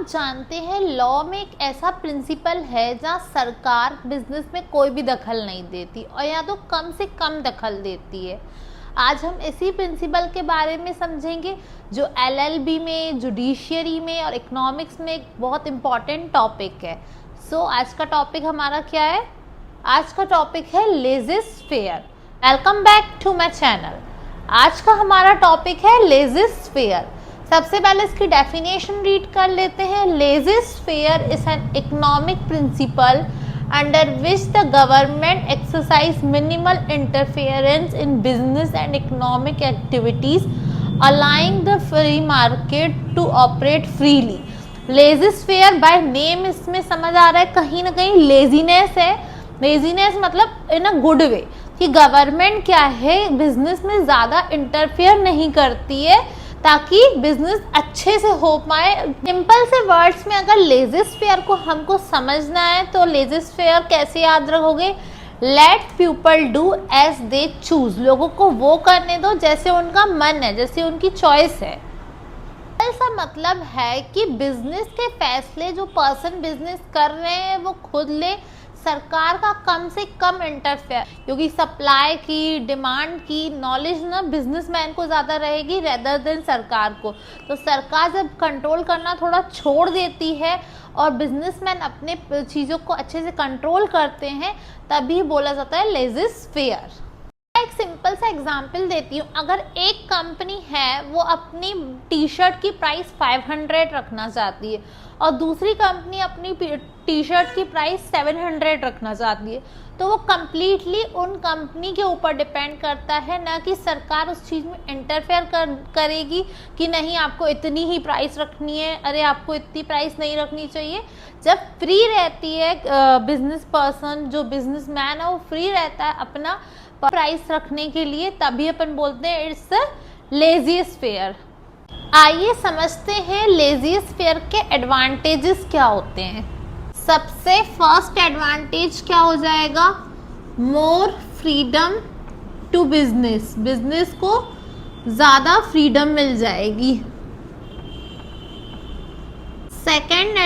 जानते हैं लॉ में एक ऐसा प्रिंसिपल है जहाँ सरकार बिजनेस में कोई भी दखल नहीं देती और या तो कम से कम दखल देती है। आज हम इसी प्रिंसिपल के बारे में समझेंगे जो एलएलबी में, जुडिशियरी में और इकोनॉमिक्स में एक बहुत इम्पॉर्टेंट टॉपिक है। आज का टॉपिक हमारा क्या है? आज का टॉपिक है laissez faire. Welcome back to my channel. आज का हमारा टॉपिक है लेजिस फेयर। सबसे पहले इसकी डेफिनेशन रीड कर लेते हैं। Laissez faire is an economic principle under which the government exercise minimal interference in business and economic activities allowing the free market to operate freely. Laissez faire by name इसमें समझ आ रहा है कहीं ना कहीं लेजीनेस है। लेजीनेस मतलब इन a good way कि गवर्नमेंट क्या है बिजनेस में ज़्यादा इंटरफेयर नहीं करती है ताकि बिजनेस अच्छे से हो पाए। सिंपल से वर्ड्स में अगर लेजिस फेयर को हमको समझना है तो लेजिस फेयर कैसे याद रखोगे? Let people do as they choose. लोगों को वो करने दो जैसे उनका मन है, जैसे उनकी चॉइस है। ऐसा मतलब है कि बिजनेस के फैसले जो पर्सन बिजनेस कर रहे हैं वो खुद ले, सरकार का कम से कम इंटरफेयर, क्योंकि सप्लाई की, डिमांड की नॉलेज ना बिजनेसमैन को ज़्यादा रहेगी रेदर देन सरकार को। तो सरकार जब कंट्रोल करना थोड़ा छोड़ देती है और बिजनेसमैन अपने चीज़ों को अच्छे से कंट्रोल करते हैं तभी बोला जाता है लेजिस फेयर। एक सिंपल सा एग्जांपल देती हूँ। अगर एक कंपनी है वो अपनी टी शर्ट की प्राइस 500 रखना चाहती है और दूसरी कंपनी अपनी टी शर्ट की प्राइस 700 रखना चाहती है, तो वो कम्प्लीटली उन कंपनी के ऊपर डिपेंड करता है, ना कि सरकार उस चीज़ में इंटरफेयर करेगी कि नहीं आपको इतनी ही प्राइस रखनी है, अरे आपको इतनी प्राइस नहीं रखनी चाहिए। जब फ्री रहती है बिजनेस पर्सन, जो बिजनेसमैन है वो फ्री रहता है अपना प्राइस रखने के लिए, तभी अपन बोलते हैं इट्स लेजियस फेयर। आइए समझते हैं लेजियस फेयर के एडवांटेजेस क्या होते हैं। सबसे फर्स्ट एडवांटेज क्या हो जाएगा? More freedom to business. Business को ज़्यादा फ्रीडम मिल जाएगी। सेकेंड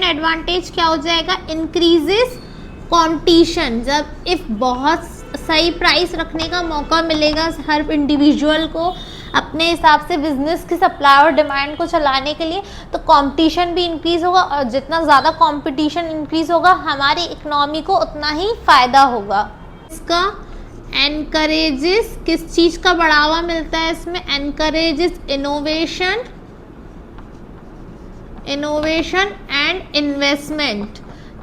एडवांटेज क्या हो जाएगा? Increases competition. जब इफ बहुत सही प्राइस रखने का मौका मिलेगा हर इंडिविजुअल को अपने हिसाब से बिजनेस की सप्लाई और डिमांड को चलाने के लिए, तो कंपटीशन भी इंक्रीज होगा और जितना ज़्यादा कंपटीशन इंक्रीज होगा हमारी इकोनॉमी को उतना ही फ़ायदा होगा। इसका एनकरेजेस, किस चीज़ का बढ़ावा मिलता है इसमें? Encourages innovation and investment.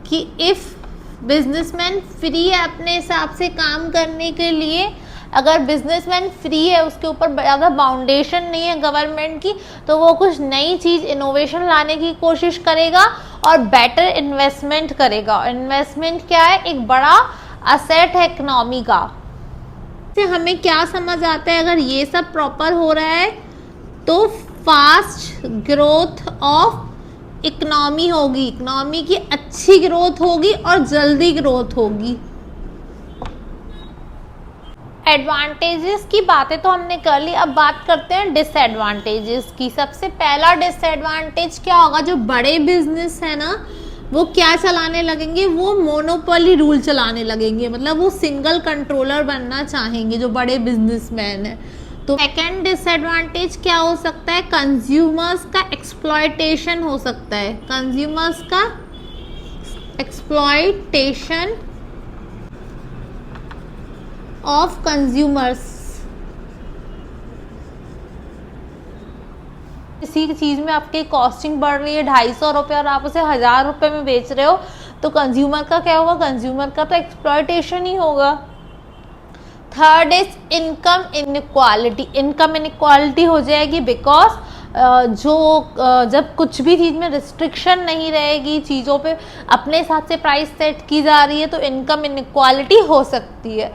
कि इफ़ बिजनेसमैन फ्री है अपने हिसाब से काम करने के लिए, अगर बिजनेसमैन फ्री है, उसके ऊपर ज़्यादा बाउंडेशन नहीं है गवर्नमेंट की, तो वो कुछ नई चीज़ इनोवेशन लाने की कोशिश करेगा और बेटर इन्वेस्टमेंट करेगा। इन्वेस्टमेंट क्या है? एक बड़ा असेट है इकोनॉमी का। से हमें क्या समझ आता है? अगर ये सब प्रॉपर हो रहा है तो फास्ट ग्रोथ ऑफ इकोनॉमी होगी, इकोनॉमी की अच्छी ग्रोथ होगी और जल्दी ग्रोथ होगी। एडवांटेजेस की बातें तो हमने कर ली, अब बात करते हैं डिसएडवांटेजेस की। सबसे पहला डिसएडवांटेज क्या होगा? जो बड़े बिजनेस है ना वो क्या चलाने लगेंगे? वो मोनोपोली रूल चलाने लगेंगे, मतलब वो सिंगल कंट्रोलर बनना चाहेंगे जो बड़े बिजनेसमैन है। तो सेकेंड डिसएडवांटेज क्या हो सकता है? कंज्यूमर्स का एक्सप्लॉयटेशन हो सकता है। कंज्यूमर्स का एक्सप्लॉयटेशन ऑफ कंज्यूमर्स। किसी चीज में आपकी कॉस्टिंग बढ़ रही है 250 रुपये और आप उसे 1000 रुपये में बेच रहे हो, तो कंज्यूमर का क्या होगा? कंज्यूमर का तो एक्सप्लॉयटेशन ही होगा। Third is income inequality. Income inequality हो जाएगी बिकॉज जब कुछ भी चीज़ में रिस्ट्रिक्शन नहीं रहेगी, चीज़ों पे अपने हिसाब से प्राइस सेट की जा रही है, तो इनकम इनइक्वालिटी हो सकती है।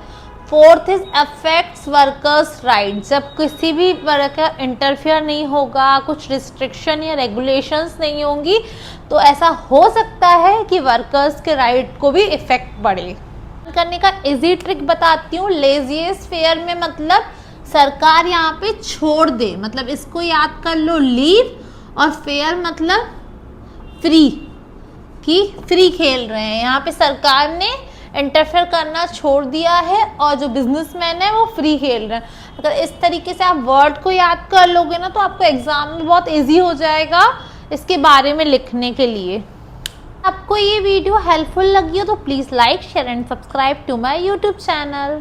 Fourth is affects workers right. जब किसी भी तरह का इंटरफेयर नहीं होगा, कुछ रिस्ट्रिक्शन या रेगुलेशंस नहीं होंगी, तो ऐसा हो सकता है कि वर्कर्स के राइट को भी इफेक्ट पड़े। करने का इजी ट्रिक बताती हूँ। लेजियस फेयर में मतलब सरकार यहाँ पे छोड़ दे, मतलब इसको याद कर लो, लीव और फेयर मतलब फ्री, कि फ्री खेल रहे हैं। यहाँ पे सरकार ने इंटरफेयर करना छोड़ दिया है और जो बिजनेसमैन है वो फ्री खेल रहे हैं। अगर इस तरीके से आप वर्ड को याद कर लोगे ना तो आपको एग्जाम में बहुत इजी हो जाएगा इसके बारे में लिखने के लिए। आपको ये वीडियो हेल्पफुल लगी हो तो please like share and subscribe to my YouTube channel.